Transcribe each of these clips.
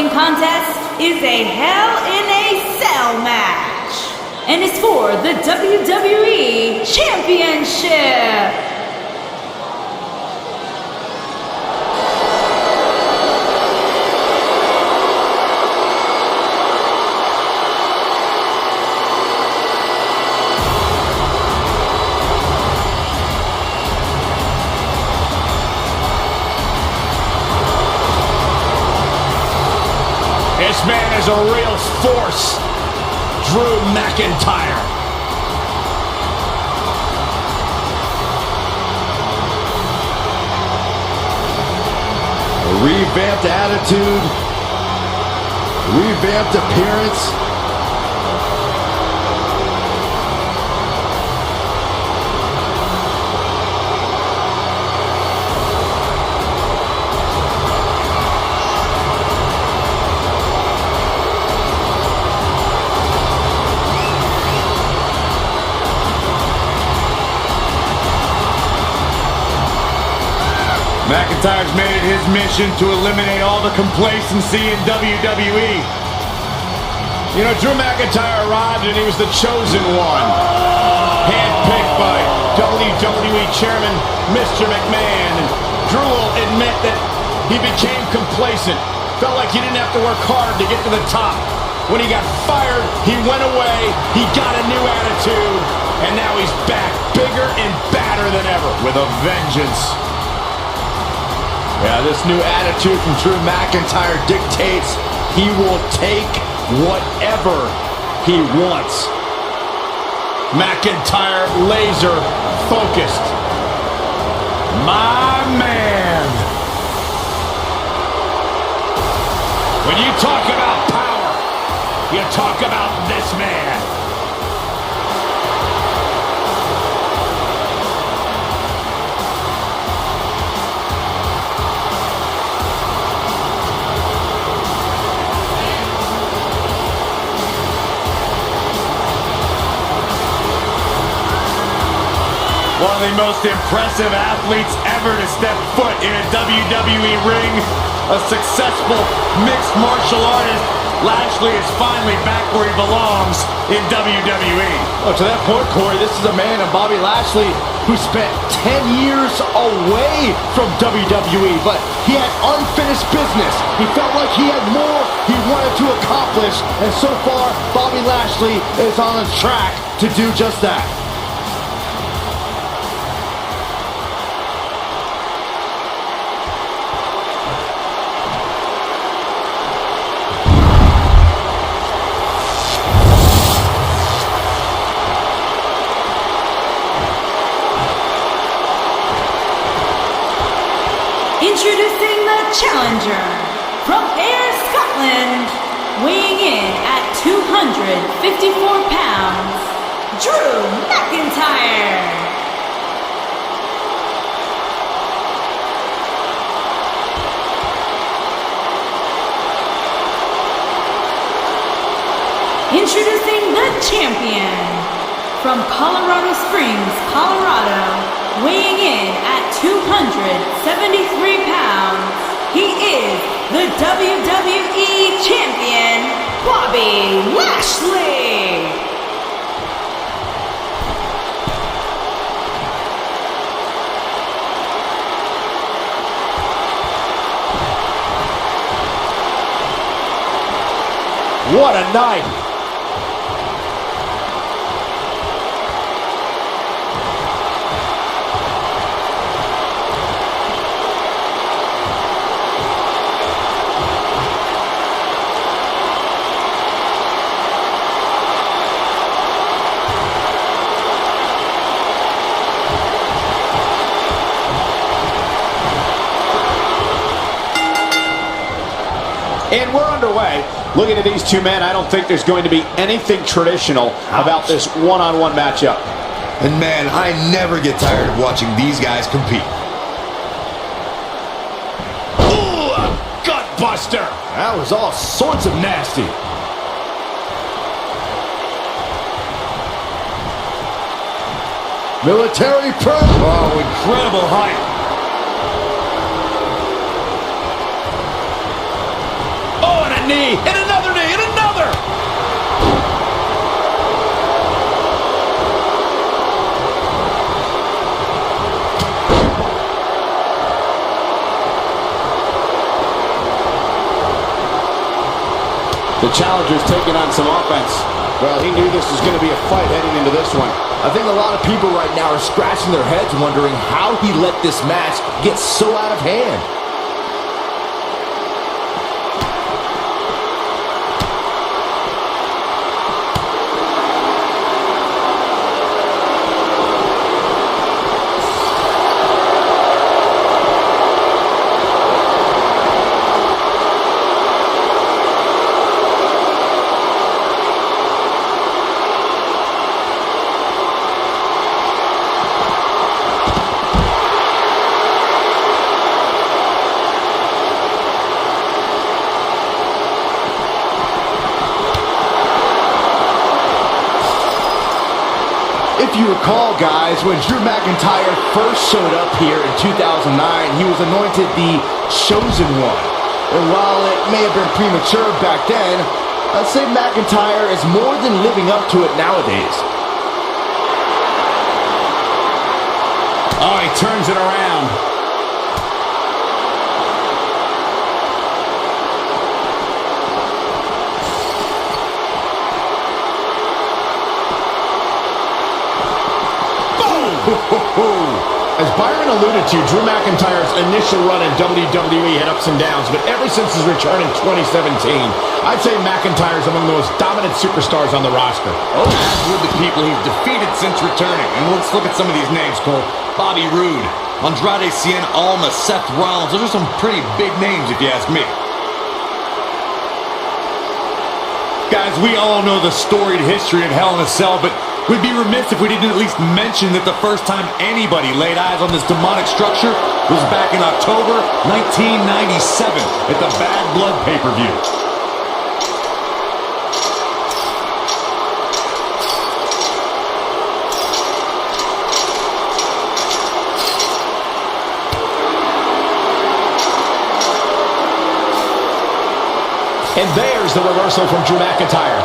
following contest is a Hell in a Cell match and is for the WWE Championship. This man is a real force, Drew McIntyre. A revamped attitude, revamped appearance. McIntyre's made it his mission to eliminate all the complacency in WWE. You know, Drew McIntyre arrived and he was the chosen one. Handpicked by WWE Chairman Mr. McMahon. And Drew will admit that he became complacent. Felt like he didn't have to work hard to get to the top. When he got fired, he went away, he got a new attitude, and now he's back, bigger and badder than ever, with a vengeance. Yeah, this new attitude from Drew McIntyre dictates he will take whatever he wants. McIntyre laser focused. My man. When you talk about power, you talk about this man. One of the most impressive athletes ever to step foot in a WWE ring. A successful mixed martial artist. Lashley is finally back where he belongs in WWE. Oh, to that point, Corey, this is a man of Bobby Lashley who spent 10 years away from WWE, but he had unfinished business. He felt like he had more he wanted to accomplish, and so far, Bobby Lashley is on a track to do just that. Introducing the challenger from Ayr, Scotland, weighing in at 254 pounds, Drew McIntyre. Introducing the champion from Colorado Springs, Colorado, weighing in at 273 pounds, he is the WWE Champion, Bobby Lashley. What a night! And we're underway. Looking at these two men, I don't think there's going to be anything traditional about this one-on-one matchup. And man, I never get tired of watching these guys compete. Ooh, a gut buster. That was all sorts of nasty. Military press. Oh, incredible height. Oh, and a knee, and another knee, and another! The challenger's taking on some offense. Well, he knew this was going to be a fight heading into this one. I think a lot of people right now are scratching their heads wondering how he let this match get so out of hand. If you recall, guys, when Drew McIntyre first showed up here in 2009, he was anointed the Chosen One. And while it may have been premature back then, I'd say McIntyre is more than living up to it nowadays. Oh, he turns it around. As Byron alluded to, Drew McIntyre's initial run in WWE had ups and downs, but ever since his return in 2017, I'd say McIntyre's among the most dominant superstars on the roster. Oh, as with the people he's defeated since returning. And let's look at some of these names, Cole. Bobby Roode, Andrade Cien Almas, Seth Rollins. Those are some pretty big names, if you ask me. Guys, we all know the storied history of Hell in a Cell, but we'd be remiss if we didn't at least mention that the first time anybody laid eyes on this demonic structure was back in October 1997 at the Bad Blood pay-per-view. And there's the reversal from Drew McIntyre.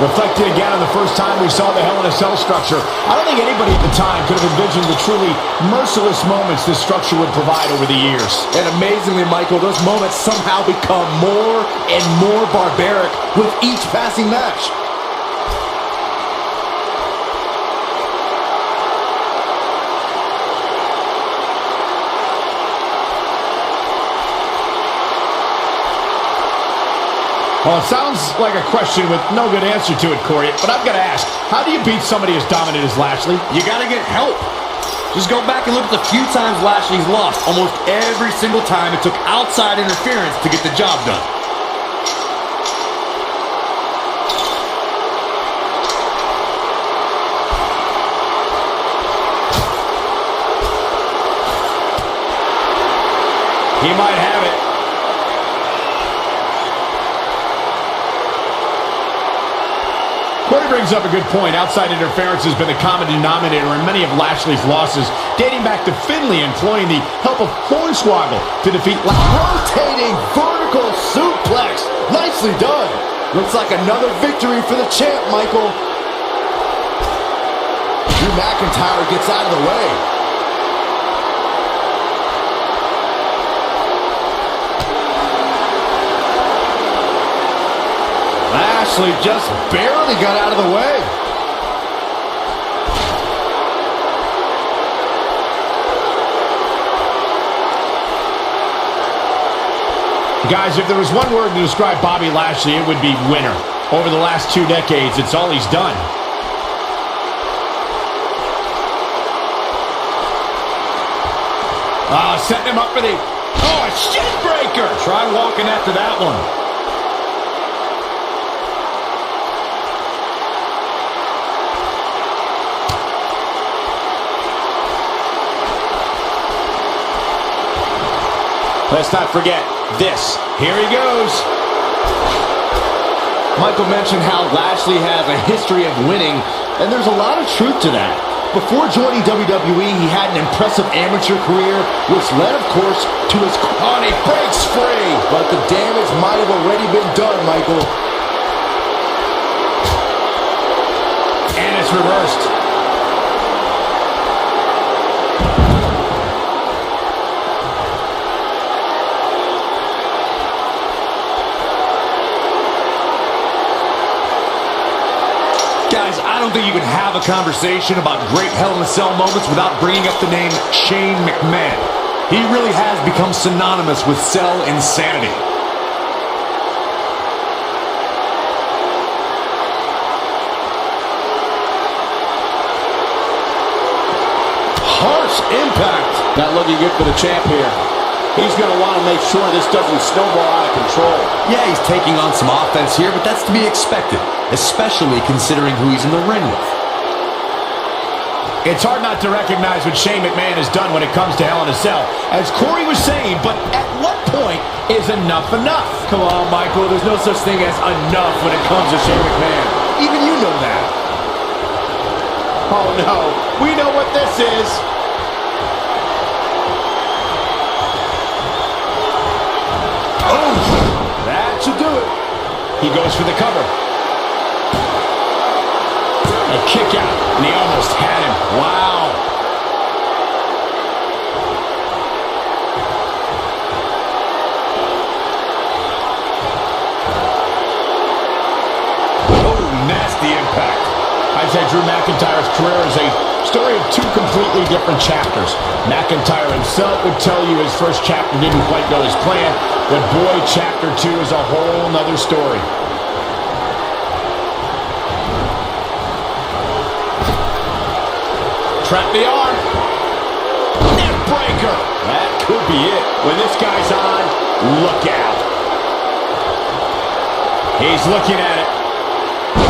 Reflected again on the first time we saw the Hell in a Cell structure. I don't think anybody at the time could have envisioned the truly merciless moments this structure would provide over the years. And amazingly, Michael, those moments somehow become more and more barbaric with each passing match. Well, it sounds like a question with no good answer to it, Corey, but I've got to ask, how do you beat somebody as dominant as Lashley? You got to get help. Just go back and look at the few times Lashley's lost. Almost every single time it took outside interference to get the job done. He might have it. Corey brings up a good point. Outside interference has been the common denominator in many of Lashley's losses, dating back to Finlay employing the help of Hornswoggle to defeat Rotating vertical suplex. Nicely done. Looks like another victory for the champ, Michael. Drew McIntyre gets out of the way. Lashley just barely got out of the way. Guys, if there was one word to describe Bobby Lashley, it would be winner. Over the last 2 decades, it's all he's done. Setting him up for the... Oh, a shin breaker! Try walking after that one. Let's not forget this. Here he goes. Michael mentioned how Lashley has a history of winning, and there's a lot of truth to that. Before joining WWE, he had an impressive amateur career, which led, of course, to his... Oh, and he breaks free. But the damage might have already been done, Michael. And it's reversed. Guys, I don't think you can have a conversation about great Hell in a Cell moments without bringing up the name Shane McMahon. He really has become synonymous with cell insanity. Harsh impact. Not looking good for the champ here. He's going to want to make sure this doesn't snowball out of control. Yeah, he's taking on some offense here, but that's to be expected, especially considering who he's in the ring with. It's hard not to recognize what Shane McMahon has done when it comes to Hell in a Cell, as Corey was saying, but at what point is enough enough? Come on, Michael. There's no such thing as enough when it comes to Shane McMahon. Even you know that. Oh no, we know what this is. Oh, that should do it. He goes for the cover. A kick out, and he almost had him. Wow. Oh, nasty impact. I'd say Drew McIntyre's career is a story of two completely different chapters. McIntyre himself would tell you his first chapter didn't quite go as planned, but boy, chapter 2 is a whole nother story. Trap the arm. Neck breaker. That could be it. When this guy's on, look out. He's looking at it.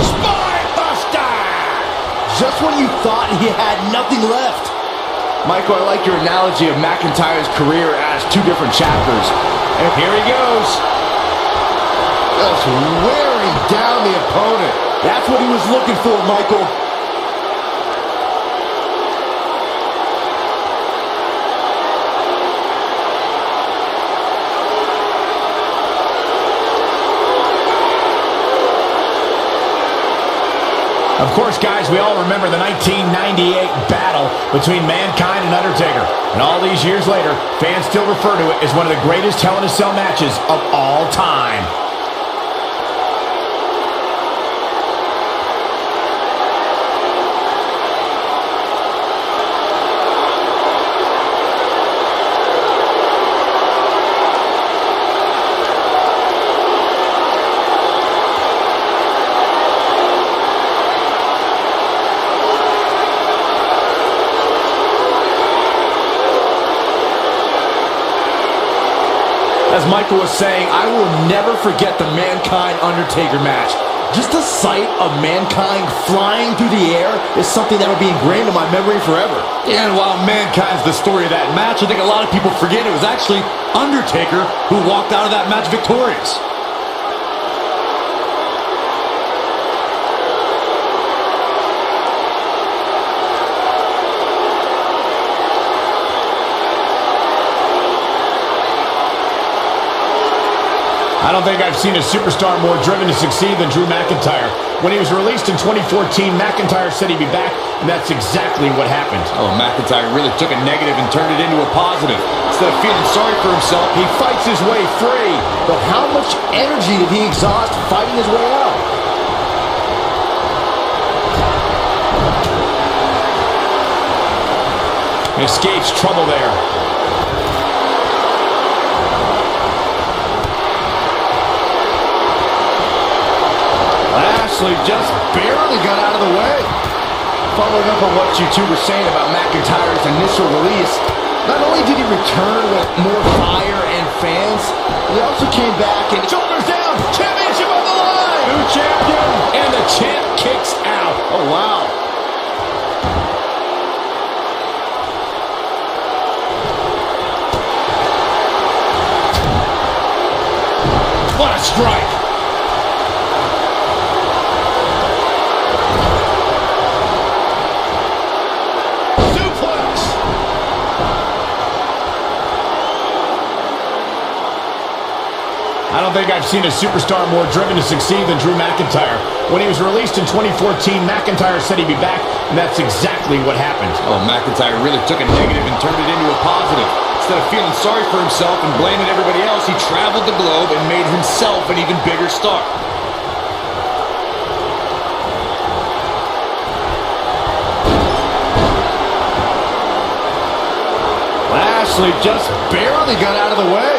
Spine buster. Just when you thought he had nothing left. Michael, I like your analogy of McIntyre's career as two different chapters. And here he goes. Just wearing down the opponent. That's what he was looking for, Michael. Of course, guys, we all remember the 1998 battle between Mankind and Undertaker. And all these years later, fans still refer to it as one of the greatest Hell in a Cell matches of all time. As Michael was saying, I will never forget the Mankind-Undertaker match. Just the sight of Mankind flying through the air is something that will be ingrained in my memory forever. Yeah, and while Mankind's the story of that match, I think a lot of people forget it was actually Undertaker who walked out of that match victorious. I don't think I've seen a superstar more driven to succeed than Drew McIntyre. When he was released in 2014, McIntyre said he'd be back, and that's exactly what happened. Oh, McIntyre really took a negative and turned it into a positive. Instead of feeling sorry for himself, He fights his way free. But how much energy did he exhaust fighting his way out? Escapes trouble there. Lashley just barely got out of the way. Following up on what you two were saying about McIntyre's initial release, not only did he return with more fire and fans, he also came back and Shoulders down. Championship on the line. New champion. And the champ kicks out. oh wow. What a strike. don't think I've seen a superstar more driven to succeed than Drew McIntyre. When he was released in 2014, McIntyre said he'd be back, and that's exactly what happened. Oh, McIntyre really took a negative and turned it into a positive. Instead of feeling sorry for himself and blaming everybody else, he traveled the globe and made himself an even bigger star. Lashley just barely got out of the way.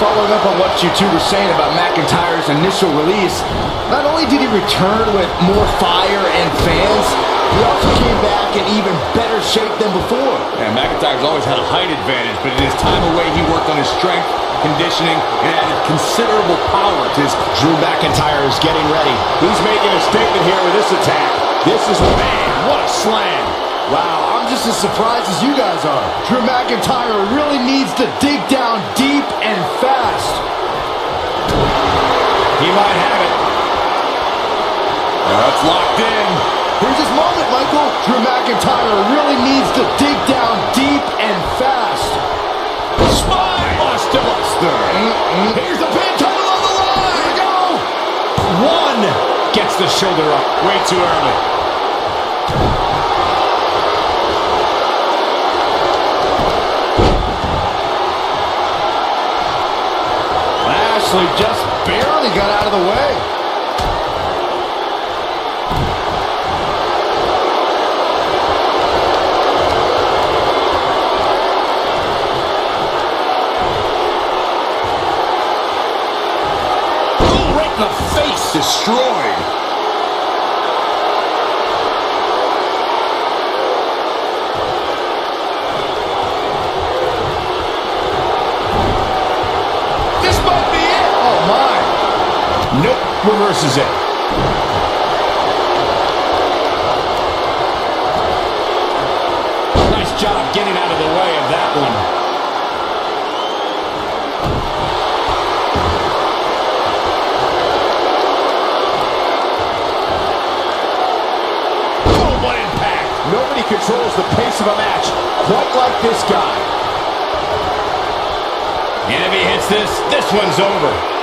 Following up on what you two were saying about McIntyre's initial release, not only did he return with more fire and fans, he also came back in even better shape than before. Yeah, McIntyre's always had a height advantage, but in his time away, he worked on his strength, conditioning, and added considerable power to his... Drew McIntyre is getting ready. He's making a statement here with this attack. This is, man, what a slam. Wow, I'm just as surprised as you guys are. Drew McIntyre really needs to dig down deep and fast. He might have it. That's locked in. Here's his moment, Michael. Drew McIntyre really needs to dig down deep and fast. Spine buster. Here's the pin, title on the line. Here we go. One gets the shoulder up way too early. Lashley just barely got out of the way. Oh, right in the face. Destroyed. Nope, reverses it. Nice job getting out of the way of that one. Oh, what impact. Nobody controls the pace of a match quite like this guy. And if he hits this one's over.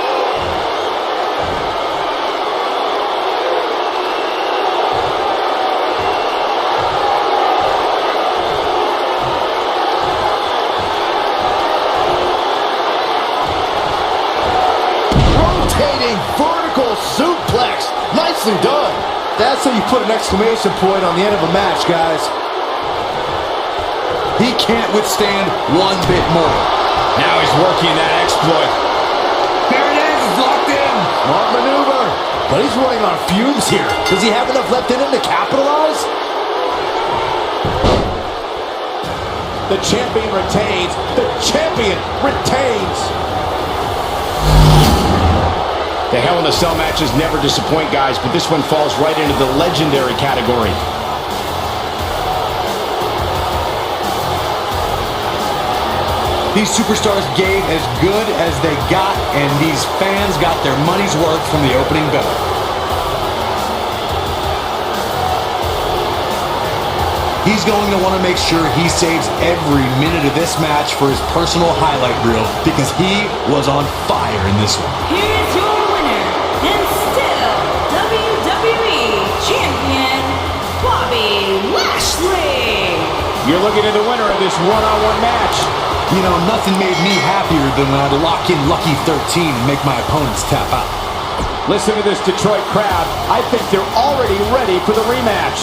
Vertical suplex. Nicely done. That's how you put an exclamation point on the end of a match, guys. He can't withstand one bit more. Now he's working that exploit. There it is. It's locked in. Smart maneuver. But he's running on fumes here. Does he have enough left in him to capitalize? The champion retains. The champion retains. The Hell in a Cell matches never disappoint, guys, but this one falls right into the legendary category. These superstars gave as good as they got, and these fans got their money's worth from the opening bell. He's going to want to make sure he saves every minute of this match for his personal highlight reel, because he was on fire in this one. Here's your winner, and still WWE Champion, Bobby Lashley. You're looking at the winner of this one-on-one match. You know, nothing made me happier than when I'd lock in Lucky 13 and make my opponents tap out. Listen to this Detroit crowd. I think they're already ready for the rematch.